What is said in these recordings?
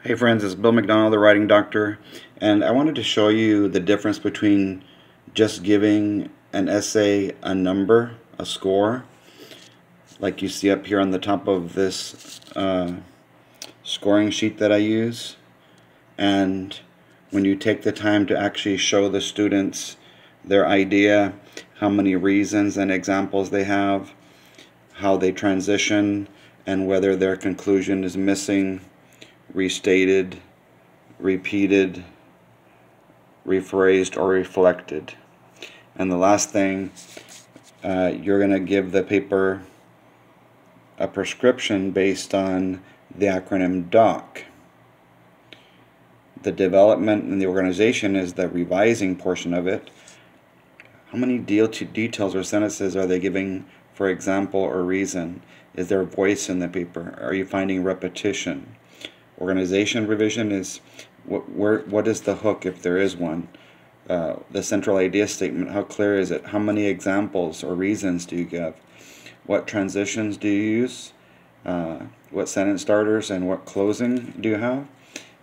Hey friends, it's Bill McDonald, the Writing Doctor, and I wanted to show you the difference between just giving an essay a number, a score, like you see up here on the top of this scoring sheet that I use, and when you take the time to actually show the students their idea, how many reasons and examples they have, how they transition, and whether their conclusion is missing, restated, repeated, rephrased, or reflected. And the last thing, you're going to give the paper a prescription based on the acronym DOC. The development and the organization is the revising portion of it. How many details or sentences are they giving for example or reason? Is there voice in the paper? Are you finding repetition? Organization revision is what is the hook, if there is one? The central idea statement, how clear is it? How many examples or reasons do you give? What transitions do you use? What sentence starters and what closing do you have?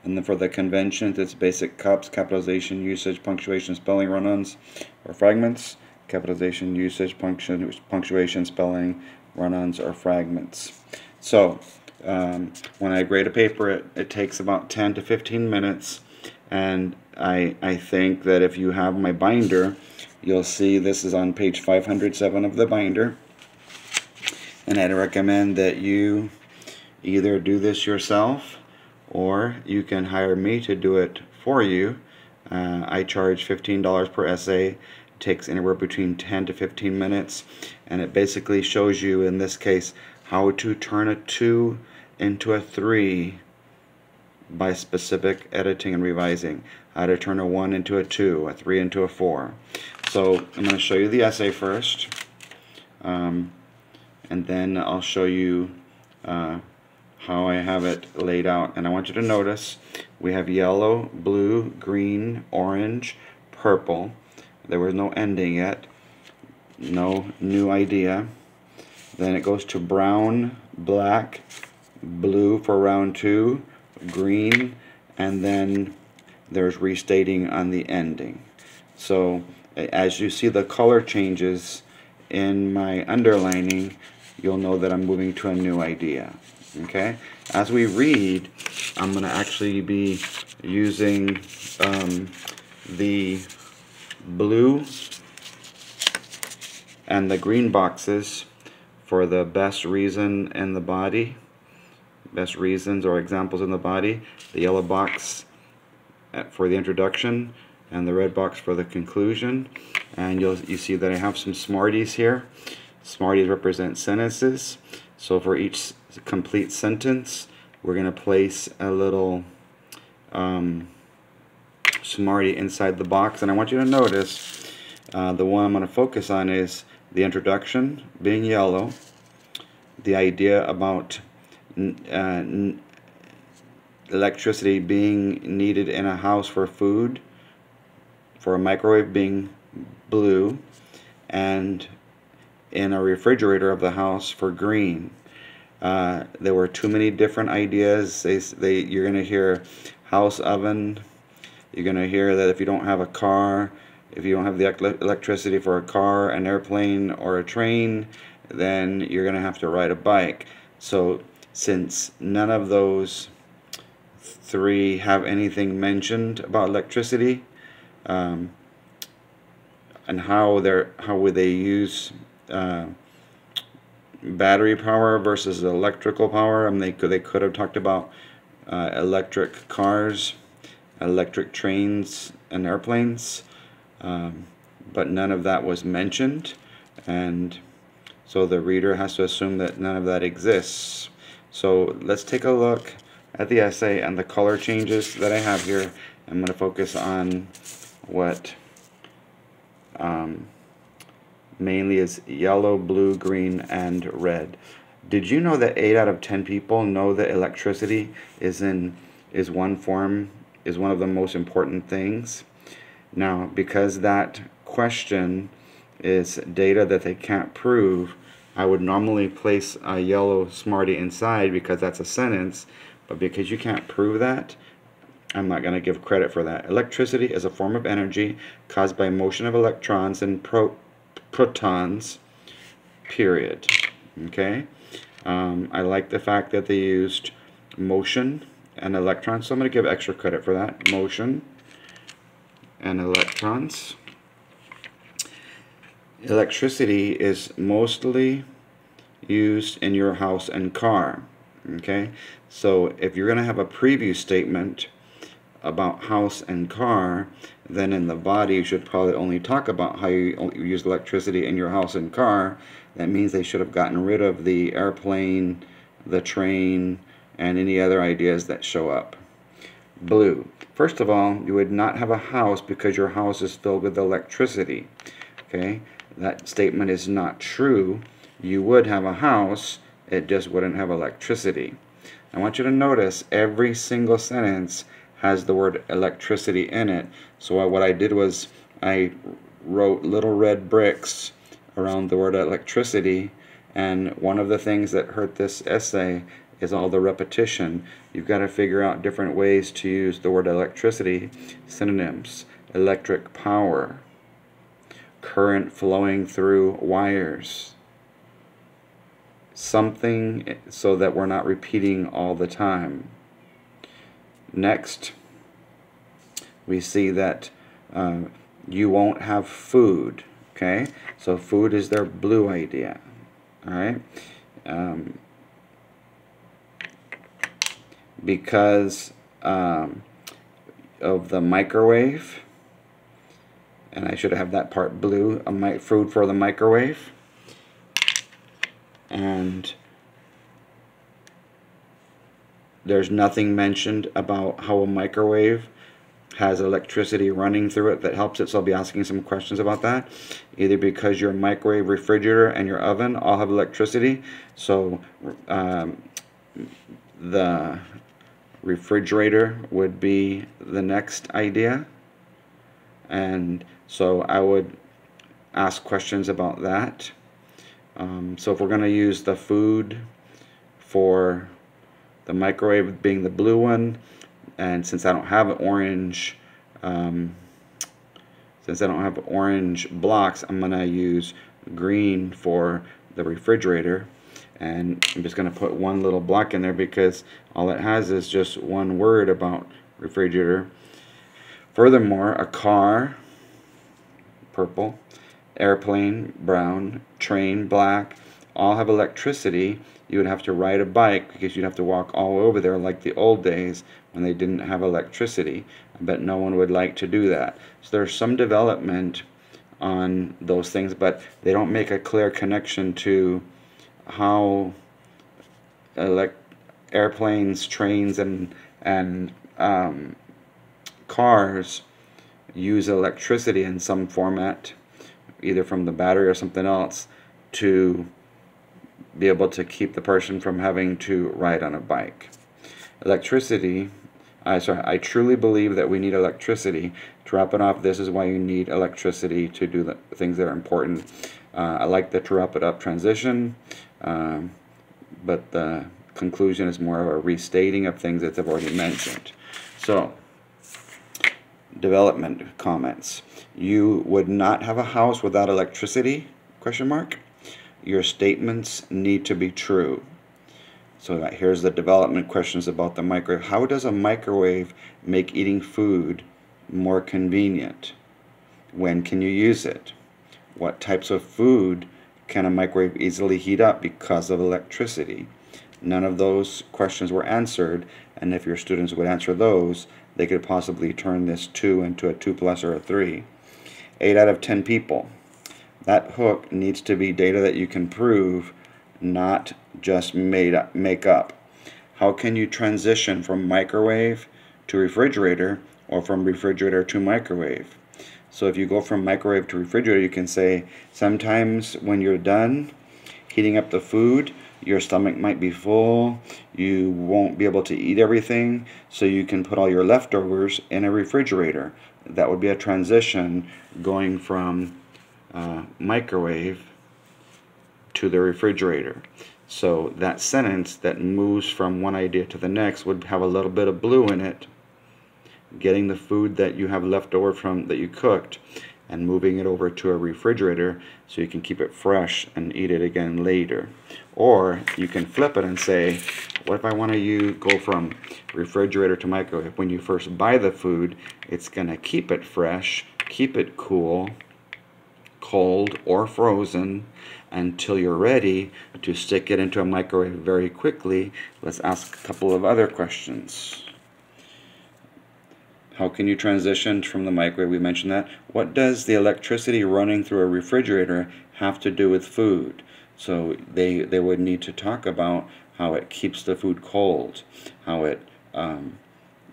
And then for the conventions, it's basic cups, capitalization, usage, punctuation, spelling, run-ons, or fragments. Capitalization, usage, punctuation, spelling, run-ons, or fragments. So when I grade a paper, it takes about 10 to 15 minutes, and I think that if you have my binder, you'll see this is on page 507 of the binder, and I'd recommend that you either do this yourself or you can hire me to do it for you. I charge $15 per essay. It takes anywhere between 10 to 15 minutes, and it basically shows you, in this case, how to turn a 2 into a 3 by specific editing and revising. How to turn a 1 into a 2, a 3 into a 4. So I'm going to show you the essay first, and then I'll show you how I have it laid out. And I want you to notice we have yellow, blue, green, orange, purple. There was no ending yet, no new idea. Then it goes to brown, black, blue for round 2, green, and then there's restating on the ending. So as you see the color changes in my underlining, you'll know that I'm moving to a new idea. Okay? As we read, I'm going to actually be using the blue and the green boxes for the best reason in the body, best reasons or examples in the body, the yellow box for the introduction, and the red box for the conclusion. And you see that I have some Smarties here. Smarties represent sentences. So for each complete sentence, we're going to place a little Smartie inside the box. And I want you to notice the one I'm going to focus on is the introduction being yellow, the idea about electricity being needed in a house for food, for a microwave being blue, and in a refrigerator of the house for green. There were too many different ideas. You're going to hear house oven. You're going to hear that if you don't have a car, if you don't have the electricity for a car, an airplane, or a train, then you're going to have to ride a bike. So since none of those three have anything mentioned about electricity, and how would they use battery power versus electrical power? I mean, they could have talked about electric cars, electric trains, and airplanes, but none of that was mentioned, and so the reader has to assume that none of that exists. So let's take a look at the essay and the color changes that I have here. I'm going to focus on what mainly is yellow, blue, green, and red. Did you know that 8 out of 10 people know that electricity is one of the most important things? Now, because that question is data that they can't prove, I would normally place a yellow Smartie inside because that's a sentence, but because you can't prove that, I'm not going to give credit for that. Electricity is a form of energy caused by motion of electrons and protons, period. Okay? I like the fact that they used motion and electrons, so I'm going to give extra credit for that. Motion and electrons. Electricity is mostly used in your house and car. Okay? So if you're going to have a preview statement about house and car, then in the body you should probably only talk about how you use electricity in your house and car. That means they should have gotten rid of the airplane, the train, and any other ideas that show up. Blue. First of all, you would not have a house because your house is filled with electricity. Okay? That statement is not true. You would have a house, it just wouldn't have electricity. I want you to notice every single sentence has the word electricity in it. So what I did was I wrote little red bricks around the word electricity, and one of the things that hurt this essay is all the repetition. You've got to figure out different ways to use the word electricity. Synonyms: electric power, current flowing through wires, something so that we're not repeating all the time. Next, we see that you won't have food. Okay, so food is their blue idea. All right, because of the microwave, and I should have that part blue. Food for the microwave, and there's nothing mentioned about how a microwave has electricity running through it that helps it, so I'll be asking some questions about that. Either because your microwave, refrigerator, and your oven all have electricity, so the refrigerator would be the next idea, and so I would ask questions about that. So if we're going to use the food for the microwave being the blue one, and since I don't have orange blocks, I'm going to use green for the refrigerator, and I'm just going to put one little block in there because all it has is just one word about refrigerator. Furthermore, a car, purple, airplane, brown, train, black, all have electricity. You would have to ride a bike because you'd have to walk all over there like the old days when they didn't have electricity. I bet no one would like to do that. So there's some development on those things, but they don't make a clear connection to how airplanes, trains, and cars use electricity in some format, either from the battery or something else, to be able to keep the person from having to ride on a bike. Electricity, I truly believe that we need electricity. To wrap it up, this is why you need electricity to do the things that are important. I like the to wrap it up transition, but the conclusion is more of a restating of things that I've already mentioned. So, development comments. You would not have a house without electricity? Question mark. Your statements need to be true. So here's the development questions about the microwave. How does a microwave make eating food more convenient? When can you use it? What types of food can a microwave easily heat up because of electricity? None of those questions were answered, and if your students would answer those, they could possibly turn this 2 into a 2+ or a 3. 8 out of 10 people. That hook needs to be data that you can prove, not just make up. How can you transition from microwave to refrigerator or from refrigerator to microwave? So if you go from microwave to refrigerator, you can say sometimes when you're done heating up the food, your stomach might be full, you won't be able to eat everything, so you can put all your leftovers in a refrigerator. That would be a transition going from microwave to the refrigerator. So that sentence that moves from one idea to the next would have a little bit of blue in it, getting the food that you have left over from that you cooked and moving it over to a refrigerator so you can keep it fresh and eat it again later. Or you can flip it and say, what if I want to go from refrigerator to microwave? When you first buy the food, it's going to keep it fresh, keep it cool, cold or frozen, until you're ready to stick it into a microwave very quickly. Let's ask a couple of other questions. How can you transition from the microwave? We mentioned that. What does the electricity running through a refrigerator have to do with food? So they would need to talk about how it keeps the food cold, how it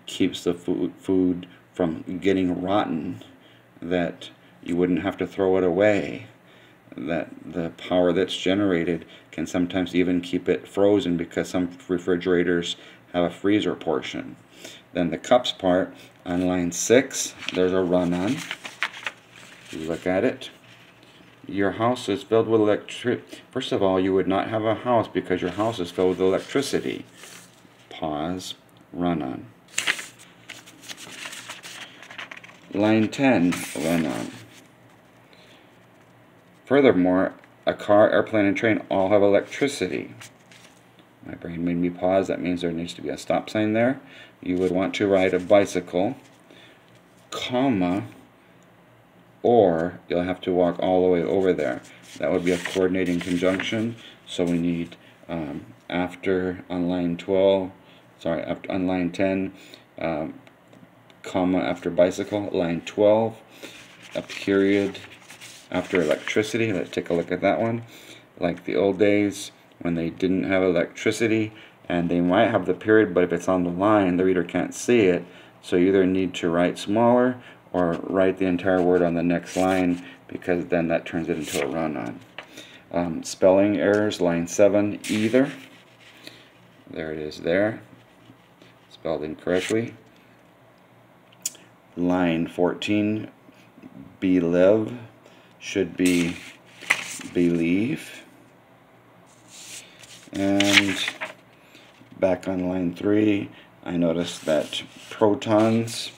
keeps the food from getting rotten, that you wouldn't have to throw it away, that the power that's generated can sometimes even keep it frozen because some refrigerators have a freezer portion. Then the cups part, on line 6, there's a run-on. You look at it. Your house is filled with electricity. First of all, you would not have a house because your house is filled with electricity. Pause, run-on. Line 10, run-on. Furthermore, a car, airplane, and train all have electricity. My brain made me pause. That means there needs to be a stop sign there. You would want to ride a bicycle, comma, or you'll have to walk all the way over there. That would be a coordinating conjunction. So we need after on line 12, sorry, after on line 10, comma after bicycle. Line 12, a period after electricity. Let's take a look at that one. Like the old days when they didn't have electricity, and they might have the period, but if it's on the line, the reader can't see it. So you either need to write smaller or write the entire word on the next line, because then that turns it into a run-on. Spelling errors, line 7, either. There it is there. Spelled incorrectly. Line 14, believe, should be believe. And back on line 3, I noticed that protons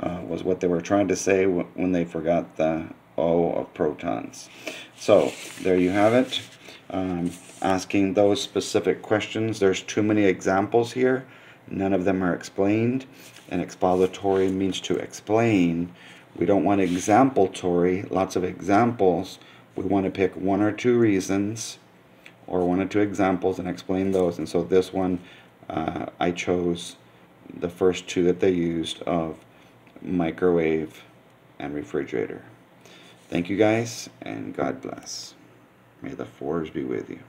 was what they were trying to say when they forgot the O of protons. So there you have it. Asking those specific questions. There's too many examples here. None of them are explained. And expository means to explain. We don't want exampletory, lots of examples. We want to pick 1 or 2 reasons or 1 or 2 examples and explain those. And so this one, I chose the first 2 that they used of microwave and refrigerator. Thank you guys, and God bless. May the 4s be with you.